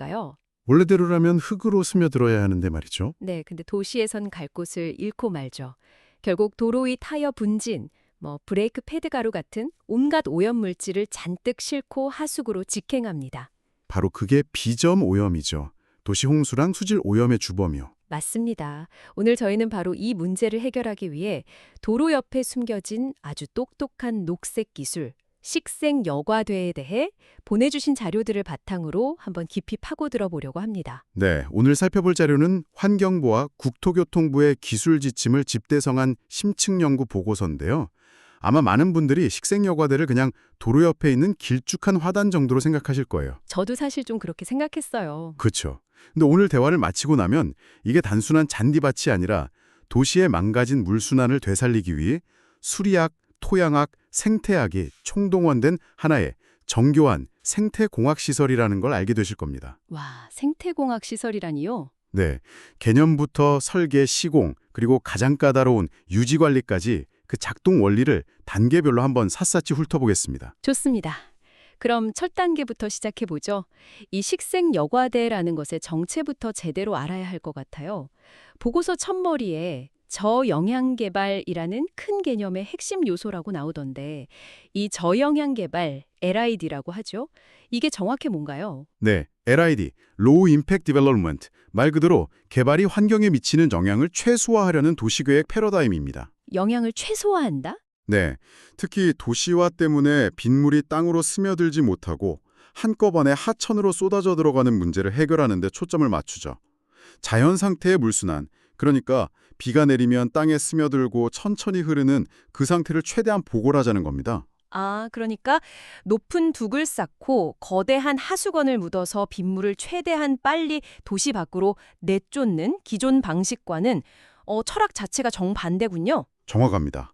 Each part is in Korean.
걸까요? 원래대로라면 흙으로 스며들어야 하는데 말이죠. 네, 근데 도시에선 갈 곳을 잃고 말죠. 결국 도로 위 타이어 분진, 브레이크 패드 가루 같은 온갖 오염물질을 잔뜩 싣고 하수구로 직행합니다. 바로 그게 비점 오염이죠. 도시 홍수랑 수질 오염의 주범이요. 맞습니다. 오늘 저희는 바로 이 문제를 해결하기 위해 도로 옆에 숨겨진 아주 똑똑한 녹색 기술, 식생 여과대에 대해 보내주신 자료들을 바탕으로 한번 깊이 파고들어 보려고 합니다. 네, 오늘 살펴볼 자료는 환경부와 국토교통부의 기술 지침을 집대성한 심층 연구 보고서인데요. 아마 많은 분들이 식생여과대를 그냥 도로 옆에 있는 길쭉한 화단 정도로 생각하실 거예요. 저도 사실 좀 그렇게 생각했어요. 그렇죠. 근데 오늘 대화를 마치고 나면 이게 단순한 잔디밭이 아니라 도시의 망가진 물순환을 되살리기 위해 수리학, 토양학, 생태학이 총동원된 하나의 정교한 생태공학 시설이라는 걸 알게 되실 겁니다. 와, 생태공학 시설이라니요? 네, 개념부터 설계, 시공, 그리고 가장 까다로운 유지관리까지 그 작동 원리를 단계별로 한번 샅샅이 훑어보겠습니다. 좋습니다. 그럼 첫 단계부터 시작해보죠. 이 식생여과대라는 것의 정체부터 제대로 알아야 할 것 같아요. 보고서 첫머리에 저영향개발이라는 큰 개념의 핵심 요소라고 나오던데 이 저영향개발, LID라고 하죠. 이게 정확히 뭔가요? 네, LID, Low Impact Development, 말 그대로 개발이 환경에 미치는 영향을 최소화하려는 도시계획 패러다임입니다. 영향을 최소화한다? 네, 특히 도시화 때문에 빗물이 땅으로 스며들지 못하고 한꺼번에 하천으로 쏟아져 들어가는 문제를 해결하는 데 초점을 맞추죠. 자연 상태의 물순환, 그러니까 비가 내리면 땅에 스며들고 천천히 흐르는 그 상태를 최대한 보골하자는 겁니다. 아, 그러니까 높은 둑을 쌓고 거대한 하수건을 묻어서 빗물을 최대한 빨리 도시 밖으로 내쫓는 기존 방식과는 철학 자체가 정반대군요. 정확합니다.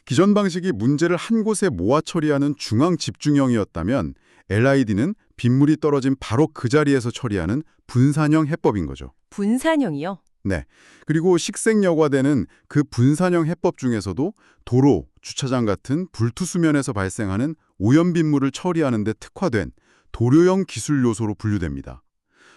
기존 방식이 문제를 한 곳에 모아 처리하는 중앙 집중형이었다면 LID는 빗물이 떨어진 바로 그 자리에서 처리하는 분산형 해법인 거죠. 분산형이요? 네. 그리고 식생여과대는 그 분산형 해법 중에서도 도로, 주차장 같은 불투수면에서 발생하는 오염빗물을 처리하는 데 특화된 도료형 기술 요소로 분류됩니다.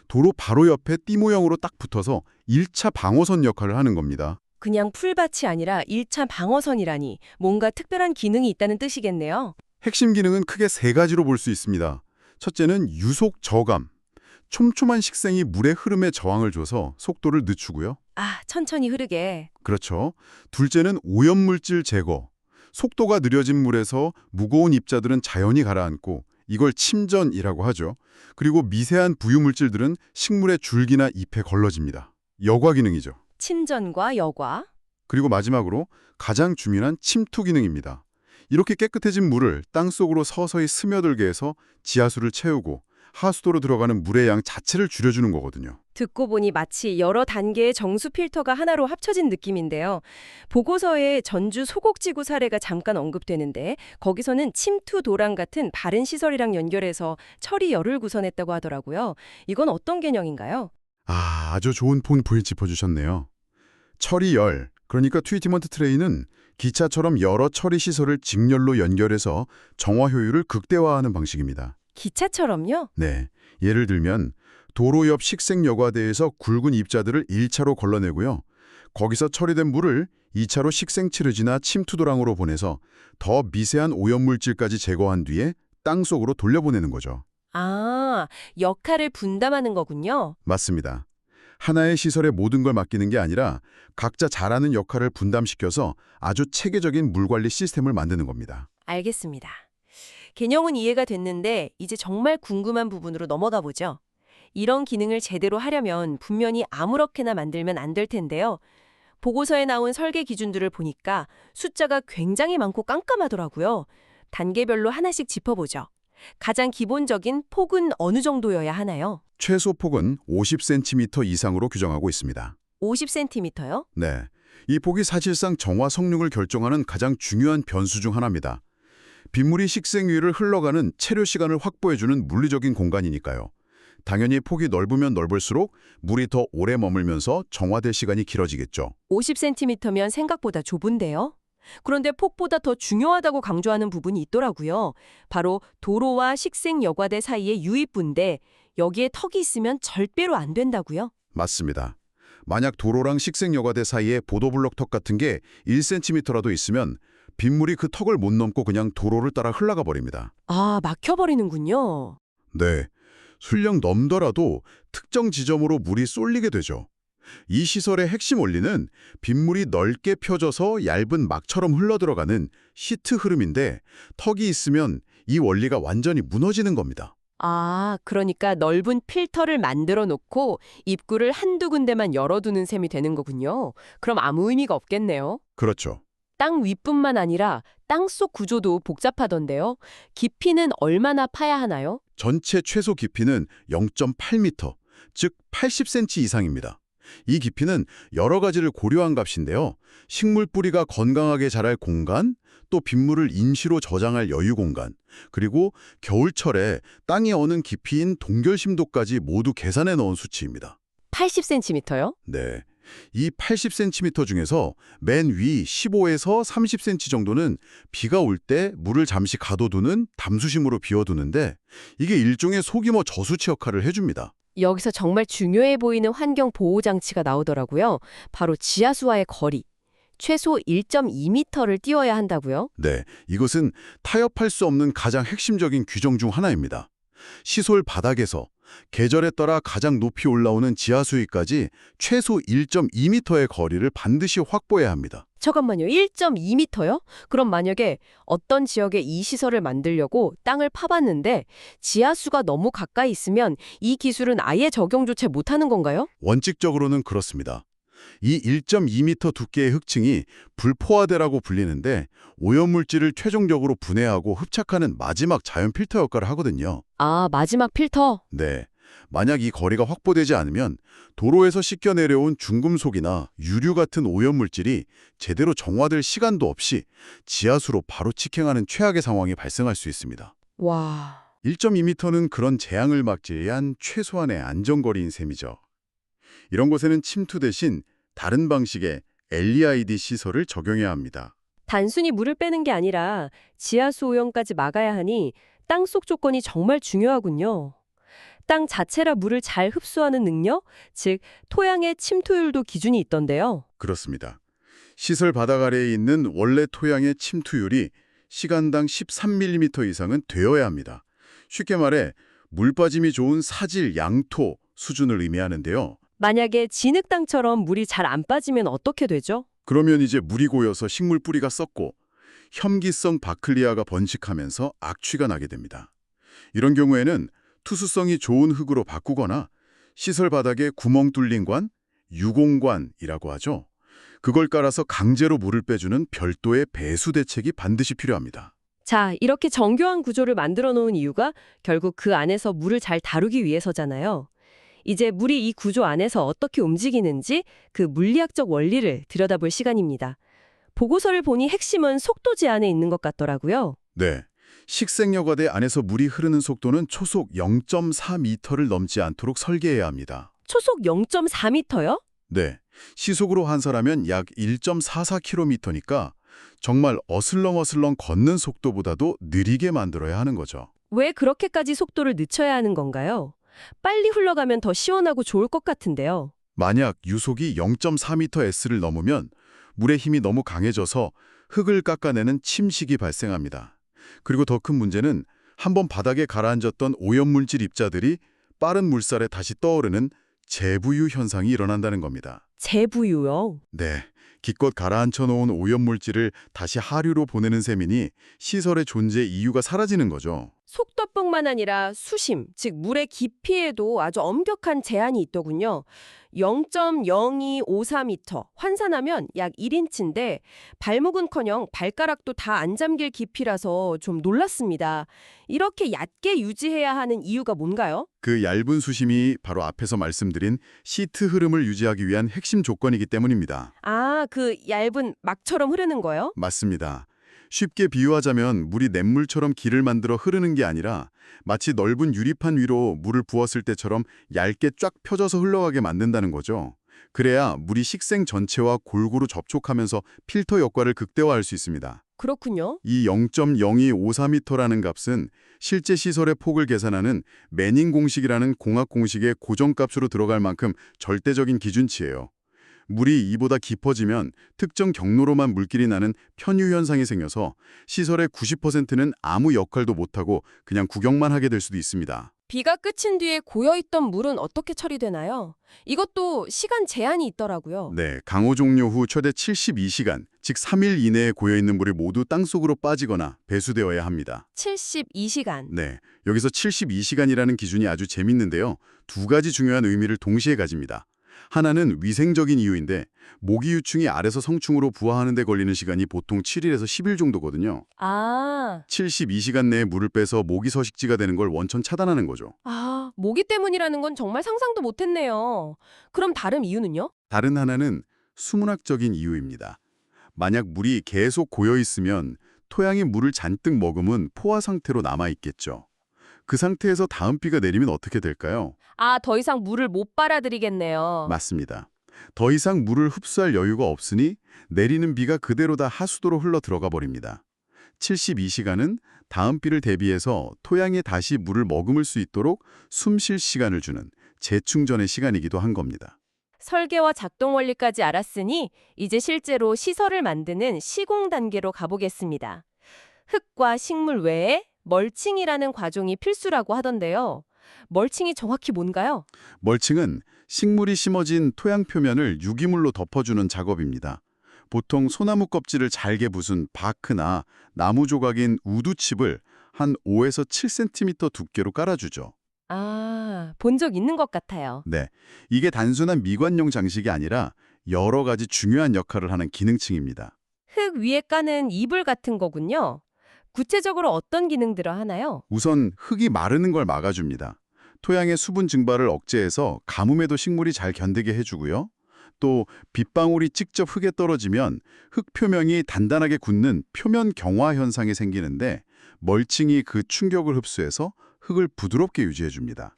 도로 바로 옆에 띠 모형으로 딱 붙어서 1차 방어선 역할을 하는 겁니다. 그냥 풀밭이 아니라 1차 방어선이라니 뭔가 특별한 기능이 있다는 뜻이겠네요. 핵심 기능은 크게 세 가지로 볼 수 있습니다. 첫째는 유속 저감. 촘촘한 식생이 물의 흐름에 저항을 줘서 속도를 늦추고요. 아, 천천히 흐르게. 그렇죠. 둘째는 오염물질 제거. 속도가 느려진 물에서 무거운 입자들은 자연히 가라앉고 이걸 침전이라고 하죠. 그리고 미세한 부유물질들은 식물의 줄기나 잎에 걸러집니다. 여과 기능이죠. 침전과 여과. 그리고 마지막으로 가장 중요한 침투 기능입니다. 이렇게 깨끗해진 물을 땅속으로 서서히 스며들게 해서 지하수를 채우고 하수도로 들어가는 물의 양 자체를 줄여주는 거거든요. 듣고 보니 마치 여러 단계의 정수 필터가 하나로 합쳐진 느낌인데요. 보고서에 전주 소곡지구 사례가 잠깐 언급되는데 거기서는 침투 도랑 같은 다른 시설이랑 연결해서 처리 열을 구선했다고 하더라고요. 이건 어떤 개념인가요? 아주 좋은 포인트 짚어주셨네요. 처리 열, 그러니까 트리트먼트 트레이는 기차처럼 여러 처리 시설을 직렬로 연결해서 정화 효율을 극대화하는 방식입니다. 기차처럼요? 네, 예를 들면 도로 옆 식생여과대에서 굵은 입자들을 1차로 걸러내고요. 거기서 처리된 물을 2차로 식생치르지나 침투도랑으로 보내서 더 미세한 오염물질까지 제거한 뒤에 땅속으로 돌려보내는 거죠. 아, 역할을 분담하는 거군요. 맞습니다. 하나의 시설에 모든 걸 맡기는 게 아니라 각자 잘하는 역할을 분담시켜서 아주 체계적인 물관리 시스템을 만드는 겁니다. 알겠습니다. 개념은 이해가 됐는데 이제 정말 궁금한 부분으로 넘어가 보죠. 이런 기능을 제대로 하려면 분명히 아무렇게나 만들면 안 될 텐데요. 보고서에 나온 설계 기준들을 보니까 숫자가 굉장히 많고 깜깜하더라고요. 단계별로 하나씩 짚어보죠. 가장 기본적인 폭은 어느 정도여야 하나요? 최소 폭은 50cm 이상으로 규정하고 있습니다. 50cm요? 네, 이 폭이 사실상 정화 성능을 결정하는 가장 중요한 변수 중 하나입니다. 빗물이 식생 위를 흘러가는 체류 시간을 확보해주는 물리적인 공간이니까요. 당연히 폭이 넓으면 넓을수록 물이 더 오래 머물면서 정화될 시간이 길어지겠죠. 50cm면 생각보다 좁은데요? 그런데 폭보다 더 중요하다고 강조하는 부분이 있더라고요. 바로 도로와 식생 여과대 사이의 유입부인데 여기에 턱이 있으면 절대로 안 된다고요? 맞습니다. 만약 도로랑 식생여과대 사이에 보도블록 턱 같은 게 1cm라도 있으면 빗물이 그 턱을 못 넘고 그냥 도로를 따라 흘러가 버립니다. 아, 막혀버리는군요. 네, 설령 넘더라도 특정 지점으로 물이 쏠리게 되죠. 이 시설의 핵심 원리는 빗물이 넓게 펴져서 얇은 막처럼 흘러들어가는 시트 흐름인데 턱이 있으면 이 원리가 완전히 무너지는 겁니다. 아, 그러니까 넓은 필터를 만들어 놓고 입구를 한두 군데만 열어두는 셈이 되는 거군요. 그럼 아무 의미가 없겠네요. 그렇죠. 땅 윗뿐만 아니라 땅속 구조도 복잡하던데요. 깊이는 얼마나 파야 하나요? 전체 최소 깊이는 0.8m, 즉 80cm 이상입니다. 이 깊이는 여러 가지를 고려한 값인데요. 식물 뿌리가 건강하게 자랄 공간, 또 빗물을 임시로 저장할 여유 공간, 그리고 겨울철에 땅이 어는 깊이인 동결심도까지 모두 계산해 넣은 수치입니다. 80cm요? 네. 이 80cm 중에서 맨 위 15에서 30cm 정도는 비가 올 때 물을 잠시 가둬두는 담수심으로 비워두는데 이게 일종의 소규모 저수치 역할을 해줍니다. 여기서 정말 중요해 보이는 환경 보호 장치가 나오더라고요. 바로 지하수와의 거리. 최소 1.2m를 띄워야 한다고요? 네, 이것은 타협할 수 없는 가장 핵심적인 규정 중 하나입니다. 시솔 바닥에서 계절에 따라 가장 높이 올라오는 지하수위까지 최소 1.2m의 거리를 반드시 확보해야 합니다. 잠깐만요. 1.2m요? 그럼 만약에 어떤 지역에 이 시설을 만들려고 땅을 파봤는데 지하수가 너무 가까이 있으면 이 기술은 아예 적용조차 못하는 건가요? 원칙적으로는 그렇습니다. 이 1.2m 두께의 흙층이 불포화대라고 불리는데 오염물질을 최종적으로 분해하고 흡착하는 마지막 자연 필터 역할을 하거든요. 아, 마지막 필터? 네. 만약 이 거리가 확보되지 않으면 도로에서 씻겨 내려온 중금속이나 유류 같은 오염물질이 제대로 정화될 시간도 없이 지하수로 바로 직행하는 최악의 상황이 발생할 수 있습니다. 와... 1.2m는 그런 재앙을 막기 위한 최소한의 안전거리인 셈이죠. 이런 곳에는 침투 대신 다른 방식의 LED 시설을 적용해야 합니다. 단순히 물을 빼는 게 아니라 지하수 오염까지 막아야 하니 땅속 조건이 정말 중요하군요. 땅 자체라 물을 잘 흡수하는 능력, 즉 토양의 침투율도 기준이 있던데요. 그렇습니다. 시설 바닥 아래에 있는 원래 토양의 침투율이 시간당 13mm 이상은 되어야 합니다. 쉽게 말해 물 빠짐이 좋은 사질, 양토 수준을 의미하는데요. 만약에 진흙 땅처럼 물이 잘 안 빠지면 어떻게 되죠? 그러면 이제 물이 고여서 식물 뿌리가 썩고 혐기성 바클리아가 번식하면서 악취가 나게 됩니다. 이런 경우에는 투수성이 좋은 흙으로 바꾸거나 시설 바닥에 구멍 뚫린 관, 유공관이라고 하죠. 그걸 깔아서 강제로 물을 빼주는 별도의 배수 대책이 반드시 필요합니다. 자, 이렇게 정교한 구조를 만들어 놓은 이유가 결국 그 안에서 물을 잘 다루기 위해서잖아요. 이제 물이 이 구조 안에서 어떻게 움직이는지 그 물리학적 원리를 들여다볼 시간입니다. 보고서를 보니 핵심은 속도 제한에 있는 것 같더라고요. 네. 식생여과대 안에서 물이 흐르는 속도는 초속 0.4m를 넘지 않도록 설계해야 합니다. 초속 0.4m요? 네. 시속으로 환산하면 약 1.44km니까 정말 어슬렁어슬렁 걷는 속도보다도 느리게 만들어야 하는 거죠. 왜 그렇게까지 속도를 늦춰야 하는 건가요? 빨리 흘러가면 더 시원하고 좋을 것 같은데요. 만약 유속이 0.4ms를 넘으면 물의 힘이 너무 강해져서 흙을 깎아내는 침식이 발생합니다. 그리고 더 큰 문제는 한번 바닥에 가라앉았던 오염물질 입자들이 빠른 물살에 다시 떠오르는 재부유 현상이 일어난다는 겁니다. 재부유요? 네, 기껏 가라앉혀 놓은 오염물질을 다시 하류로 보내는 셈이니 시설의 존재 이유가 사라지는 거죠. 속도뿐만 아니라 수심, 즉 물의 깊이에도 아주 엄격한 제한이 있더군요. 0.0254m, 환산하면 약 1인치인데 발목은커녕 발가락도 다 안 잠길 깊이라서 좀 놀랐습니다. 이렇게 얕게 유지해야 하는 이유가 뭔가요? 그 얇은 수심이 바로 앞에서 말씀드린 시트 흐름을 유지하기 위한 핵심 조건이기 때문입니다. 아, 그 얇은 막처럼 흐르는 거요? 맞습니다. 쉽게 비유하자면 물이 냇물처럼 길을 만들어 흐르는 게 아니라 마치 넓은 유리판 위로 물을 부었을 때처럼 얇게 쫙 펴져서 흘러가게 만든다는 거죠. 그래야 물이 식생 전체와 골고루 접촉하면서 필터 역할을 극대화할 수 있습니다. 그렇군요. 이 0.0254m라는 값은 실제 시설의 폭을 계산하는 매닝 공식이라는 공학 공식의 고정값으로 들어갈 만큼 절대적인 기준치예요. 물이 이보다 깊어지면 특정 경로로만 물길이 나는 편유 현상이 생겨서 시설의 90%는 아무 역할도 못하고 그냥 구경만 하게 될 수도 있습니다. 비가 그친 뒤에 고여있던 물은 어떻게 처리되나요? 이것도 시간 제한이 있더라고요. 네, 강우 종료 후 최대 72시간, 즉 3일 이내에 고여있는 물이 모두 땅속으로 빠지거나 배수되어야 합니다. 72시간. 네, 여기서 72시간이라는 기준이 아주 재밌는데요. 두 가지 중요한 의미를 동시에 가집니다. 하나는 위생적인 이유인데 모기 유충이 알에서 성충으로 부화하는 데 걸리는 시간이 보통 7일에서 10일 정도거든요. 아, 72시간 내에 물을 빼서 모기 서식지가 되는 걸 원천 차단하는 거죠. 모기 때문이라는 건 정말 상상도 못했네요. 그럼 다른 이유는요? 다른 하나는 수문학적인 이유입니다. 만약 물이 계속 고여 있으면 토양이 물을 잔뜩 머금은 포화 상태로 남아있겠죠. 그 상태에서 다음 비가 내리면 어떻게 될까요? 더 이상 물을 못 빨아들이겠네요. 맞습니다. 더 이상 물을 흡수할 여유가 없으니 내리는 비가 그대로 다 하수도로 흘러 들어가 버립니다. 72시간은 다음 비를 대비해서 토양에 다시 물을 머금을 수 있도록 숨 쉴 시간을 주는 재충전의 시간이기도 한 겁니다. 설계와 작동 원리까지 알았으니 이제 실제로 시설을 만드는 시공 단계로 가보겠습니다. 흙과 식물 외에 멀칭이라는 과정이 필수라고 하던데요. 멀칭이 정확히 뭔가요? 멀칭은 식물이 심어진 토양 표면을 유기물로 덮어주는 작업입니다. 보통 소나무 껍질을 잘게 부순 바크나 나무 조각인 우두칩을 한 5에서 7cm 두께로 깔아주죠. 본 적 있는 것 같아요. 네, 이게 단순한 미관용 장식이 아니라 여러 가지 중요한 역할을 하는 기능층입니다. 흙 위에 까는 이불 같은 거군요. 구체적으로 어떤 기능들을 하나요? 우선 흙이 마르는 걸 막아줍니다. 토양의 수분 증발을 억제해서 가뭄에도 식물이 잘 견디게 해주고요. 또 빗방울이 직접 흙에 떨어지면 흙 표면이 단단하게 굳는 표면 경화 현상이 생기는데 멀칭이 그 충격을 흡수해서 흙을 부드럽게 유지해줍니다.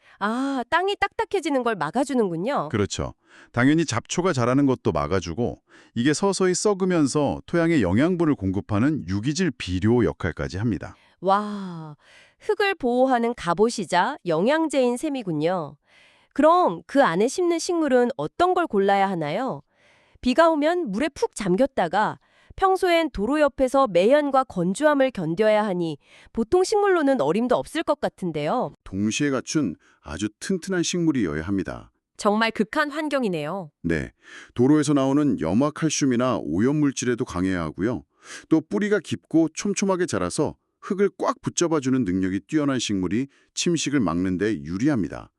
땅이 딱딱해지는 걸 막아주는군요. 그렇죠. 당연히 잡초가 자라는 것도 막아주고 이게 서서히 썩으면서 토양에 영양분을 공급하는 유기질 비료 역할까지 합니다. 와, 흙을 보호하는 갑옷이자 영양제인 셈이군요. 그럼 그 안에 심는 식물은 어떤 걸 골라야 하나요? 비가 오면 물에 푹 잠겼다가 평소엔 도로 옆에서 매연과 건조함을 견뎌야 하니 보통 식물로는 어림도 없을 것 같은데요. 동시에 갖춘 아주 튼튼한 식물이어야 합니다. 정말 극한 환경이네요. 네, 도로에서 나오는 염화칼슘이나 오염물질에도 강해야 하고요. 또 뿌리가 깊고 촘촘하게 자라서 흙을 꽉 붙잡아주는 능력이 뛰어난 식물이 침식을 막는 데 유리합니다.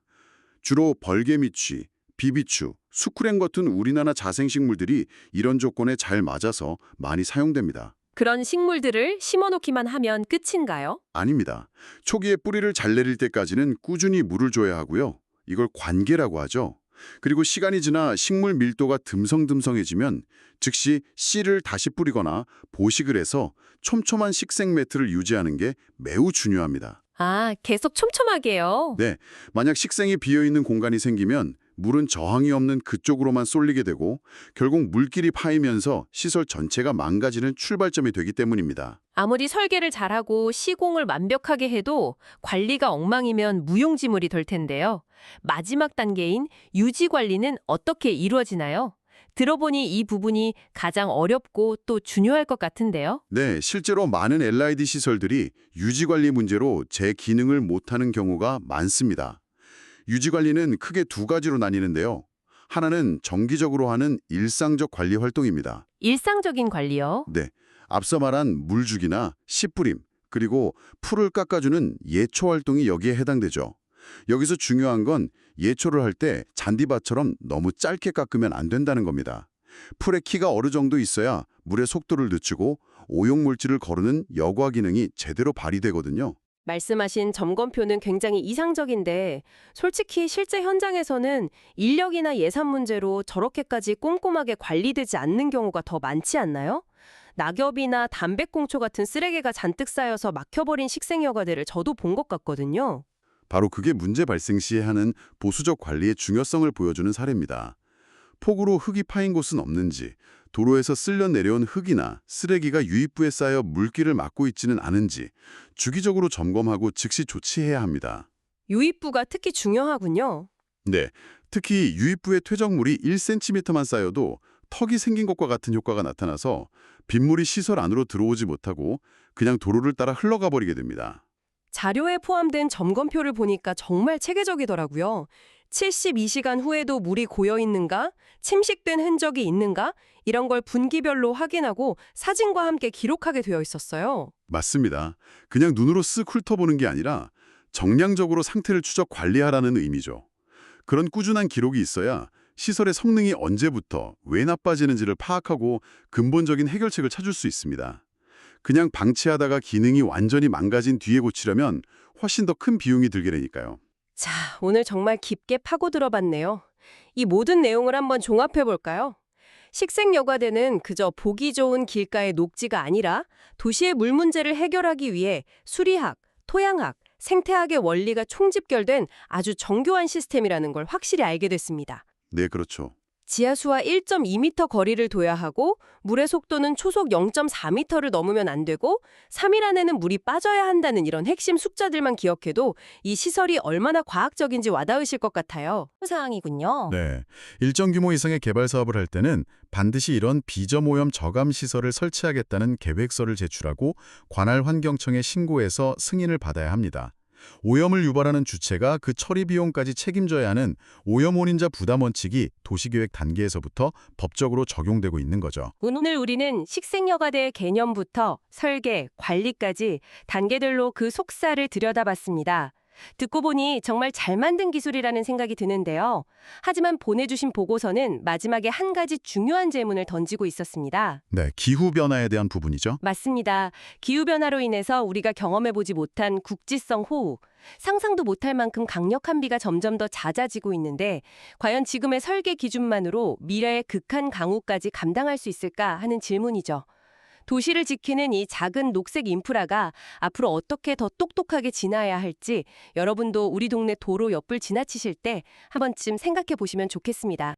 주로 벌개미취, 비비추, 수쿠렌 같은 우리나라 자생식물들이 이런 조건에 잘 맞아서 많이 사용됩니다. 그런 식물들을 심어놓기만 하면 끝인가요? 아닙니다. 초기에 뿌리를 잘 내릴 때까지는 꾸준히 물을 줘야 하고요. 이걸 관계라고 하죠. 그리고 시간이 지나 식물 밀도가 듬성듬성해지면 즉시 씨를 다시 뿌리거나 보식을 해서 촘촘한 식생 매트를 유지하는 게 매우 중요합니다. 계속 촘촘하게요. 네, 만약 식생이 비어있는 공간이 생기면 물은 저항이 없는 그쪽으로만 쏠리게 되고 결국 물길이 파이면서 시설 전체가 망가지는 출발점이 되기 때문입니다. 아무리 설계를 잘하고 시공을 완벽하게 해도 관리가 엉망이면 무용지물이 될 텐데요. 마지막 단계인 유지 관리는 어떻게 이루어지나요? 들어보니 이 부분이 가장 어렵고 또 중요할 것 같은데요. 네, 실제로 많은 LID 시설들이 유지관리 문제로 제 기능을 못하는 경우가 많습니다. 유지관리는 크게 두 가지로 나뉘는데요. 하나는 정기적으로 하는 일상적 관리 활동입니다. 일상적인 관리요? 네, 앞서 말한 물주기나 씨 뿌림, 그리고 풀을 깎아주는 예초 활동이 여기에 해당되죠. 여기서 중요한 건 예초를 할 때 잔디밭처럼 너무 짧게 깎으면 안 된다는 겁니다. 풀의 키가 어느 정도 있어야 물의 속도를 늦추고 오용물질을 거르는 여과 기능이 제대로 발휘되거든요. 말씀하신 점검표는 굉장히 이상적인데 솔직히 실제 현장에서는 인력이나 예산 문제로 저렇게까지 꼼꼼하게 관리되지 않는 경우가 더 많지 않나요? 낙엽이나 담배꽁초 같은 쓰레기가 잔뜩 쌓여서 막혀버린 식생여과들을 저도 본 것 같거든요. 바로 그게 문제 발생 시에 하는 보수적 관리의 중요성을 보여주는 사례입니다. 폭우로 흙이 파인 곳은 없는지, 도로에서 쓸려 내려온 흙이나 쓰레기가 유입부에 쌓여 물길을 막고 있지는 않은지 주기적으로 점검하고 즉시 조치해야 합니다. 유입부가 특히 중요하군요. 네, 특히 유입부에 퇴적물이 1cm만 쌓여도 턱이 생긴 것과 같은 효과가 나타나서 빗물이 시설 안으로 들어오지 못하고 그냥 도로를 따라 흘러가 버리게 됩니다. 자료에 포함된 점검표를 보니까 정말 체계적이더라고요. 72시간 후에도 물이 고여 있는가, 침식된 흔적이 있는가, 이런 걸 분기별로 확인하고 사진과 함께 기록하게 되어 있었어요. 맞습니다. 그냥 눈으로 쓱 훑어보는 게 아니라 정량적으로 상태를 추적 관리하라는 의미죠. 그런 꾸준한 기록이 있어야 시설의 성능이 언제부터 왜 나빠지는지를 파악하고 근본적인 해결책을 찾을 수 있습니다. 그냥 방치하다가 기능이 완전히 망가진 뒤에 고치려면 훨씬 더 큰 비용이 들게 되니까요. 자, 오늘 정말 깊게 파고 들어봤네요. 이 모든 내용을 한번 종합해 볼까요? 식생여과대는 그저 보기 좋은 길가의 녹지가 아니라 도시의 물 문제를 해결하기 위해 수리학, 토양학, 생태학의 원리가 총집결된 아주 정교한 시스템이라는 걸 확실히 알게 됐습니다. 네, 그렇죠. 지하수와 1.2m 거리를 둬야 하고 물의 속도는 초속 0.4m를 넘으면 안 되고 3일 안에는 물이 빠져야 한다는 이런 핵심 숫자들만 기억해도 이 시설이 얼마나 과학적인지 와닿으실 것 같아요. 사항이군요. 네, 일정 규모 이상의 개발 사업을 할 때는 반드시 이런 비점오염 저감 시설을 설치하겠다는 계획서를 제출하고 관할 환경청에 신고해서 승인을 받아야 합니다. 오염을 유발하는 주체가 그 처리 비용까지 책임져야 하는 오염 원인자 부담 원칙이 도시계획 단계에서부터 법적으로 적용되고 있는 거죠. 오늘 우리는 식생여과대의 개념부터 설계, 관리까지 단계들로 그 속살을 들여다봤습니다. 듣고 보니 정말 잘 만든 기술이라는 생각이 드는데요. 하지만 보내주신 보고서는 마지막에 한 가지 중요한 질문을 던지고 있었습니다. 네, 기후변화에 대한 부분이죠. 맞습니다. 기후변화로 인해서 우리가 경험해보지 못한 국지성 호우, 상상도 못할 만큼 강력한 비가 점점 더 잦아지고 있는데 과연 지금의 설계 기준만으로 미래의 극한 강우까지 감당할 수 있을까 하는 질문이죠. 도시를 지키는 이 작은 녹색 인프라가 앞으로 어떻게 더 똑똑하게 지나야 할지 여러분도 우리 동네 도로 옆을 지나치실 때 한 번쯤 생각해 보시면 좋겠습니다.